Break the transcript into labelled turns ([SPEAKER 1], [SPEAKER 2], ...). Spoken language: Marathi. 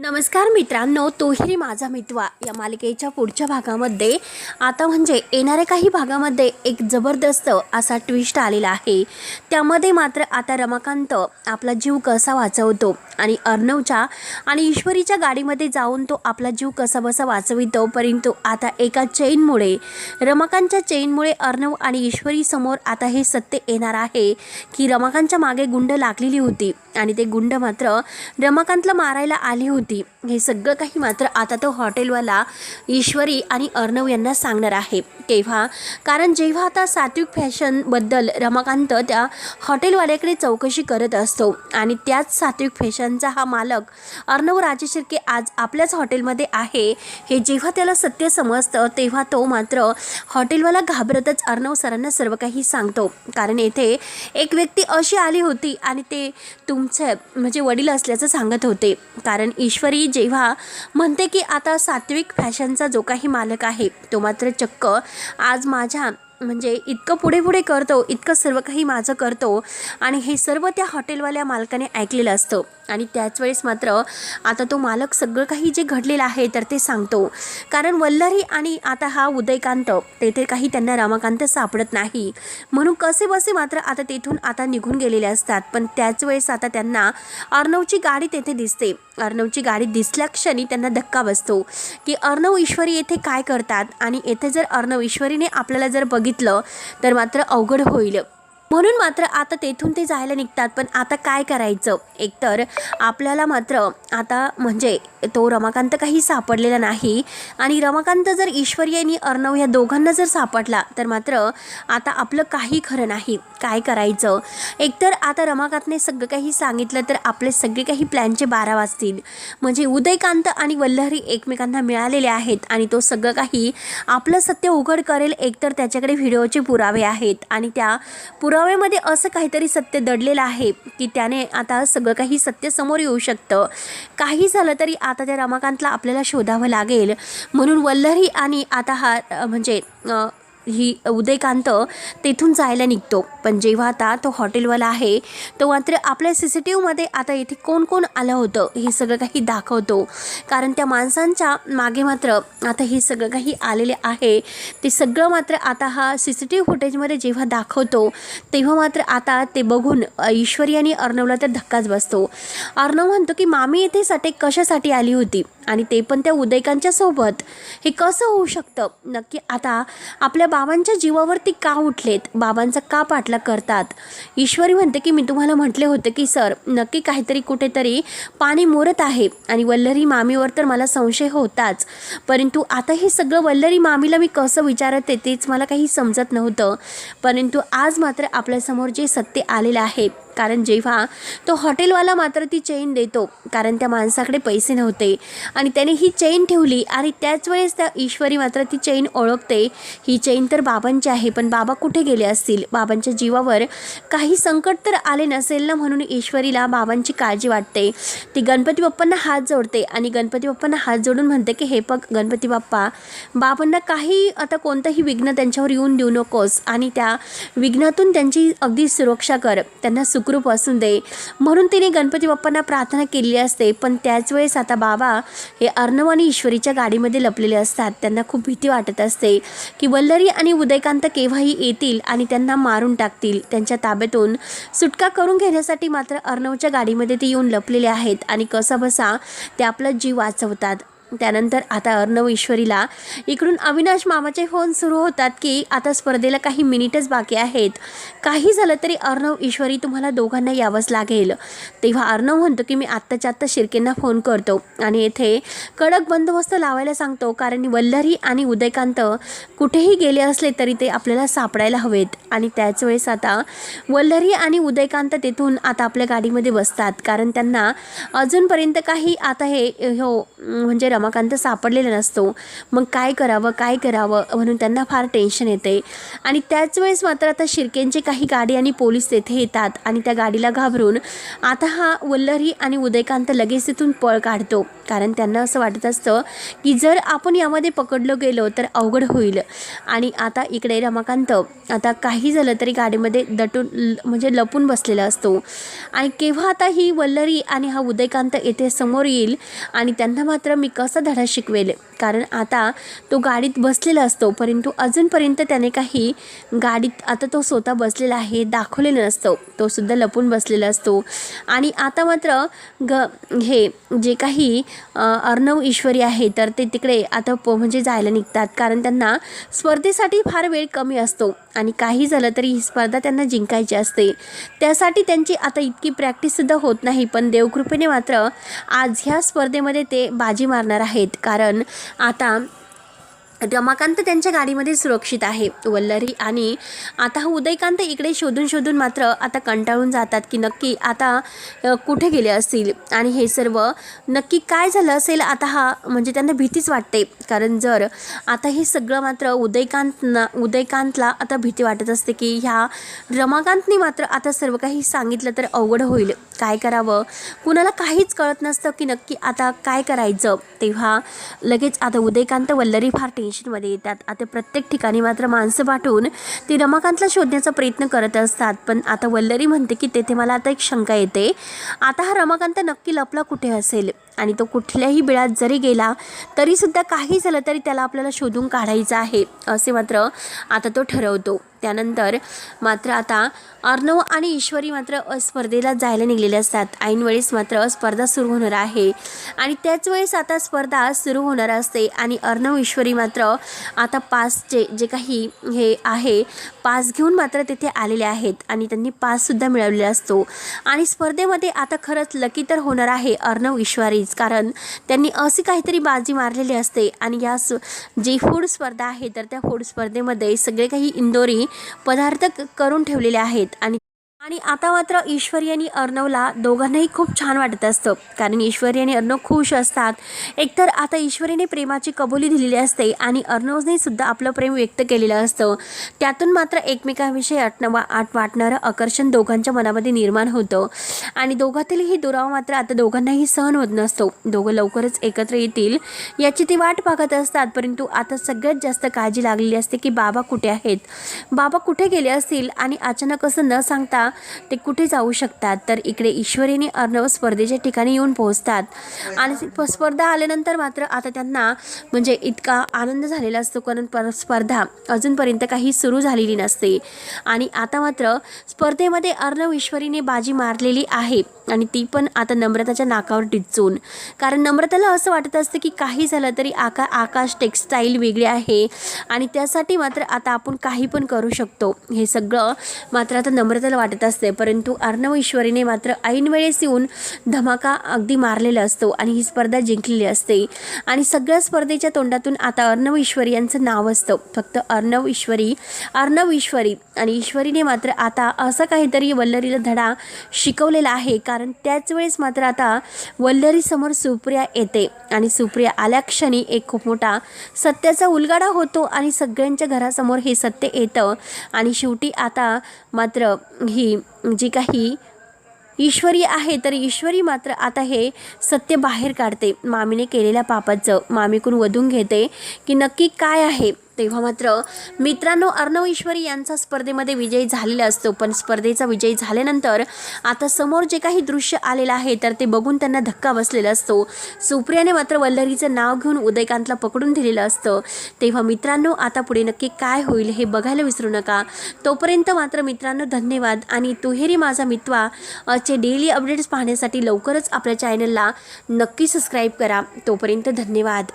[SPEAKER 1] नमस्कार मित्रांनो, तोही माझा मितवा या मालिकेच्या पुढच्या भागामध्ये आता म्हणजे येणाऱ्या काही भागामध्ये एक जबरदस्त असा ट्विस्ट आलेला आहे। त्यामध्ये मात्र आता रमाकांत आपला जीव कसा वाचवतो आणि अर्णवच्या आणि ईश्वरीच्या गाडीमध्ये जाऊन तो आपला जीव कसा बसा वाचवितो। परंतु आता एका चेनमुळे, रमाकांतच्या चेनमुळे अर्णव आणि ईश्वरी समोर आता हे सत्य येणार आहे की रमाकांतच्या मागे गुंड लागलेली होती आणि ते गुंड मात्र रमाकांतला मारायला आली होती। हे सगळं काही मात्र आता तो हॉटेलवाला ईश्वरी आणि अर्णव यांना सांगणार आहे। तेव्हा कारण जेव्हा आता सात्विक फॅशनबद्दल रमाकांत त्या हॉटेलवाल्याकडे चौकशी करत असतो आणि त्याच सात्विक फॅशनचा हा मालक अर्णव राजशिर्के आज आपल्याच हॉटेलमध्ये आहे हे जेव्हा त्याला सत्य समजतं तेव्हा तो मात्र हॉटेलवाला घाबरतच अर्णव सरांना सर्व काही सांगतो। कारण येथे एक व्यक्ती अशी आली होती आणि ते तुमचे म्हणजे वडील असल्याचं सांगत होते। कारण ईश्वरी जेव्हा म्हणते की आता सात्विक फॅशनचा जो काही मालक आहे तो मात्र चक्क आज माझ्या म्हणजे इतकं पुढे करतो, इतकं सर्व काही माझं करतो आणि हे सर्व त्या हॉटेलवाल्या मालकाने ऐकलेलं असतं। आणि त्याच वेळेस मात्र आता तो मालक सगळं काही जे घडलेलं आहे तर ते सांगतो। कारण वल्लरी आणि आता हा उदयकांत तेथे काही त्यांना रमाकांत सापडत नाही म्हणून कसे बसे मात्र आता तेथून आता निघून गेलेले असतात। पण त्याच वेळेस आता त्यांना अर्णवची गाडी तेथे दिसते। अर्णवची गाडी दिसल्या क्षणी त्यांना धक्का बसतो की अर्णव ईश्वरी येथे काय करतात आणि येथे जर अर्णव ईश्वरीने आपल्याला जर बघितलं तर मात्र अवघड होईल। म्हणून मात्र आता तेथून ते जायला निघतात। पण आता काय करायचं, एकतर आपल्याला मात्र आता म्हणजे तो रमाकांत काही सापडलेला नाही आणि रमाकांत जर ईश्वरी आणि अर्णव या दोघांना जर सापडला तर मात्र आता आपलं काही खरं नाही। काय करायचं, एकतर आता रमाकांतने सगळं काही सांगितलं तर आपले सगळे काही प्लॅनचे 12 वाजतील। म्हणजे उदयकांत आणि वल्लरी एकमेकांना मिळालेले आहेत आणि तो सगळं काही आपलं सत्य उघड करेल। एकतर त्याच्याकडे व्हिडिओचे पुरावे आहेत आणि त्या पुराव्यामध्ये असं काहीतरी सत्य दडलेलं आहे की त्याने आता सगळं काही सत्य समोर येऊ शकतं। काही झालं तरी आता त्या रमाकांतला आपल्याला शोधावं लागेल। म्हणून वल्लरी आणि आता हा म्हणजे ही उदयकांत तेथून जायला निघतो। पण जेव्हा आता तो हॉटेलवाला आहे तो मात्र आपल्या CCTVमध्ये आता इथे कोण कोण आलं होतं हे सगळं काही दाखवतो। कारण त्या माणसांच्या मागे मात्र आता हे सगळं काही आलेले आहे ते सगळं मात्र आता हा CCTV फुटेजमध्ये जेव्हा दाखवतो तेव्हा मात्र आता ते बघून ईश्वरी आणि अर्णवला तर धक्काच बसतो। अर्णव म्हणतो की मामी येथे साठी कशासाठी आली होती आणि ते पण त्या उदयकांच्या सोबत, हे कसं होऊ शकतं नक्की। आता आपल्या बाबांच्या जीवावरती का उठलेत, बाबांचा का पाठलाग करतात। ईश्वरी म्हणते की मी तुम्हाला म्हटले होते की सर नक्की काहीतरी कुठेतरी पाणी मुरत आहे आणि वल्लरी मामीवर तर मला संशय होताच। परंतु आता हे सगळं वल्लरी मामीला मी कसं विचारते तेच मला काही समजत नव्हतं। परंतु आज मात्र आपल्यासमोर जे सत्य आलेलं आहे, कारण जेव्हा तो हॉटेलवाला मात्र ती चेन देतो कारण त्या माणसाकडे पैसे नव्हते आणि त्याने ही चेन ठेवली आणि त्याच वेळेस त्या ईश्वरी मात्र ती चेन ओळखते ही चेन तर बाबांची आहे। पण बाबा कुठे गेले असतील, बाबांच्या जीवावर काही संकट तर आले नसेल ना। म्हणून ईश्वरीला बाबांची काळजी वाटते। ती गणपती बाप्पांना हात जोडते आणि गणपती बाप्पांना हात जोडून म्हणते की हे बघ गणपती बाप्पा, बाबांना काही आता कोणतंही विघ्न त्यांच्यावर येऊन देऊ नकोस आणि त्या विघ्नातून त्यांची अगदी सुरक्षा कर, त्यांना सुखरूप असून दे। म्हणून तिने गणपती बाप्पांना प्रार्थना केली असते। पण त्याच वेळेस आता बाबा हे अर्णव आणि ईश्वरीच्या गाडीमध्ये लपलेले असतात। त्यांना खूप भीती वाटत असते की वल्लरी आणि उदयकांत केव्हाही येतील आणि त्यांना मारून टाकतील। त्यांच्या ताब्यातून सुटका करून घेण्यासाठी मात्र अर्णवच्या गाडीमध्ये ते येऊन लपलेले आहेत आणि कसाबसा ते आपला जीव वाचवतात। त्यानंतर आता अर्णव ईश्वरीला इकडून अविनाश मामाचे फोन सुरू होतात की आता स्पर्धेला काही मिनिटच बाकी आहेत, काही झालं तरी अर्णव ईश्वरी तुम्हाला दोघांना यावंच लागेल। तेव्हा अर्णव म्हणतो की मी आत्ताच्या आत्ता शिर्केंना फोन करतो आणि येथे कडक बंदोबस्त लावायला सांगतो। कारण वल्लरी आणि उदयकांत कुठेही गेले असले तरी ते आपल्याला सापडायला हवेत। आणि त्याच वेळेस आता वल्लरी आणि उदयकांत तेथून आता आपल्या गाडीमध्ये बसतात कारण त्यांना अजूनपर्यंत काही आता हे म्हणजे रमाकांत सापडलेला नसतो. मग काय करावं म्हणून त्यांना फार टेन्शन येते. आणि त्याच वेळेस मात्र आता शिर्केंचे काही गाडी आणि पोलीस तेथे येतात आणि त्या गाडीला घाबरून आता हा वल्लरी आणि उदयकांत लगेच तिथून पळ काढतो. कारण त्यांना असं वाटत असतं की जर आपण यामध्ये पकडलो गेलो तर अवघड होईल. आणि आता इकडे रमाकांत आता काही झालं तरी गाडीमध्ये म्हणजे लपून बसलेला असतो. आणि केव्हा आता ही वल्लरी आणि हा उदयकांत येथे समोर येईल आणि त्यांना मात्र मी कसा धडा शिकवेल. कारण आता तो गाडीत बसलेला असतो, परंतु अजूनपर्यंत त्याने काही गाडीत आता तो स्वतः बसलेला आहे दाखवलेलं नसतं. तो सुद्धा लपून बसलेला असतो. आणि आता मात्र हे जे काही अर्णव ईश्वरी आहे तर ते तिकडे आता म्हणजे जायला निघतात. कारण त्यांना स्पर्धेसाठी फार वेळ कमी असतो आणि काही झालं तरी ही स्पर्धा त्यांना जिंकायची असते. त्यासाठी त्यांची आता इतकी प्रॅक्टिससुद्धा होत नाही. पण देवकृपेने मात्र आज ह्या स्पर्धेमध्ये ते बाजी मारणार आहेत. कारण आता रमाकांत त्यांच्या गाडीमध्ये सुरक्षित आहे. वल्लरी आणि आता हा उदयकांत इकडे शोधून मात्र आता कंटाळून जातात की नक्की आता कुठे गेले असतील आणि हे सर्व नक्की काय झालं असेल. आता हा म्हणजे त्यांना भीतीच वाटते. कारण जर आता हे सगळं मात्र उदयकांतला आता भीती वाटत असते की ह्या रमाकांतने मात्र आता सर्व काही सांगितलं तर अवघड होईल. काय करावं कुणाला काहीच कळत नसतं की नक्की आता काय करायचं. तेव्हा लगेच आता उदयकांत वल्लरी फार टेन्शनमध्ये येतात. आता प्रत्येक ठिकाणी मात्र माणसं पाठवून ती रमाकांतला शोधण्याचा प्रयत्न करत असतात. पण आता वल्लरी म्हणते की तेथे मला आता एक शंका येते. आता हा रमाकांत नक्की लपला कुठे असेल आणि तो कुठल्याही बिळात जरी गेला तरीसुद्धा काही झालं तरी त्याला आपल्याला शोधून काढायचं आहे असे मात्र आता तो ठरवतो. त्यानंतर मात्र आता अर्णव आणि ईश्वरी मात्र स्पर्धेला जायला निघलेले असतात. ऐन वेळेस मात्र स्पर्धा सुरू होणार आहे आणि त्याच वेळेस आता स्पर्धा सुरू होणार असते आणि अर्णव ईश्वरी मात्र आता पासचे जे काही हे आहे पास घेऊन मात्र तिथे आलेले आहेत आणि त्यांनी पाससुद्धा मिळवलेला असतो. आणि स्पर्धेमध्ये आता खरंच लकी तर होणार आहे अर्णव ईश्वरीच. कारण त्यांनी अशी काहीतरी बाजी मारलेली असते. आणि या जी फूड स्पर्धा आहे तर त्या फूड स्पर्धेमध्ये सगळे काही इंदोरी पदार्थ करून ठेवलेले आहेत. आणि आता मात्र ईश्वरी आणि अर्णवला दोघांनाही खूप छान वाटत असतं. कारण ईश्वरी आणि अर्णव खुश असतात. एकतर आता ईश्वरीने प्रेमाची कबुली दिलेली असते आणि अर्णवने सुद्धा आपलं प्रेम व्यक्त केलेलं असतं. त्यातून मात्र एकमेकांविषयी वाटणारं आकर्षण दोघांच्या मनामध्ये निर्माण होतं. आणि दोघांतीलही दुरावा मात्र आता दोघांनाही सहन होत नसतो. दोघं लवकरच एकत्र येतील याची ती वाट पाहत असतात. परंतु आता सगळ्यात जास्त काळजी लागलेली असते की बाबा कुठे आहेत, बाबा कुठे गेले असतील आणि अचानक असं न सांगता ते कुठे जाऊ शकतात. तर इकडे ईश्वरी आणि अर्णव स्पर्धेच्या ठिकाणी येऊन पोहोचतात. आणि स्पर्धा आल्यानंतर मात्र आता त्यांना म्हणजे इतका आनंद झालेला असतो. कारण स्पर्धा अजूनपर्यंत काही सुरू झालेली नसते. आणि आता मात्र स्पर्धेमध्ये अर्णव ईश्वरीने बाजी मारलेली आहे आणि ती पण आता नम्रताच्या नाकावर टिचून. कारण नम्रताला असं वाटत असतं की काही झालं तरी आकाश टेक्स्टाईल वेगळे आहे आणि त्यासाठी मात्र आता आपण काही पण करू शकतो. हे सगळं मात्र आता नम्रताला वाटत असते. परंतु अर्णव ईश्वरीने मात्र ऐन वेळेस येऊन धमाका अगदी मारलेला असतो आणि ही स्पर्धा जिंकलेली असते. आणि सगळ्या स्पर्धेच्या तोंडातून आता अर्णव ईश्वरी यांचं नाव असतं. फक्त अर्णव ईश्वरी आणि ईश्वरीने मात्र आता असं काहीतरी वल्लरीला धडा शिकवलेला आहे. कारण त्याच वेळेस मात्र आता वल्लरी समोर सुप्रिया येते आणि सुप्रिया आल्या क्षणी एक खूप मोठा सत्याचा उलगडा होतो आणि सगळ्यांच्या घरासमोर हे सत्य येतं. आणि शेवटी आता मात्र ही जी काही ईश्वरी आहे तर ईश्वरी मात्र आता हे सत्य बाहेर काढते. मामीने केलेल्या पापाचं मामीकडून वधून घेते की नक्की काय आहे. तेव्हा मात्र मित्रांनो अर्णव ईश्वरी यांचा स्पर्धेमध्ये विजय झालेला असतो. पण स्पर्धेचा विजय झाल्यानंतर आता समोर जे काही दृश्य आलेलं आहे तर ते बघून त्यांना धक्का बसलेला असतो. सुप्रियाने मात्र वल्लरीचं नाव घेऊन उदयकांतला पकडून दिलेलं असतं. तेव्हा मित्रांनो आता पुढे नक्की काय होईल हे बघायला विसरू नका. तोपर्यंत मात्र मित्रांनो धन्यवाद. आणि तुहेरी माझा मित्वा चे डेली अपडेट्स पाहण्यासाठी लवकरच आपल्या चॅनलला नक्की सबस्क्राईब करा. तोपर्यंत धन्यवाद.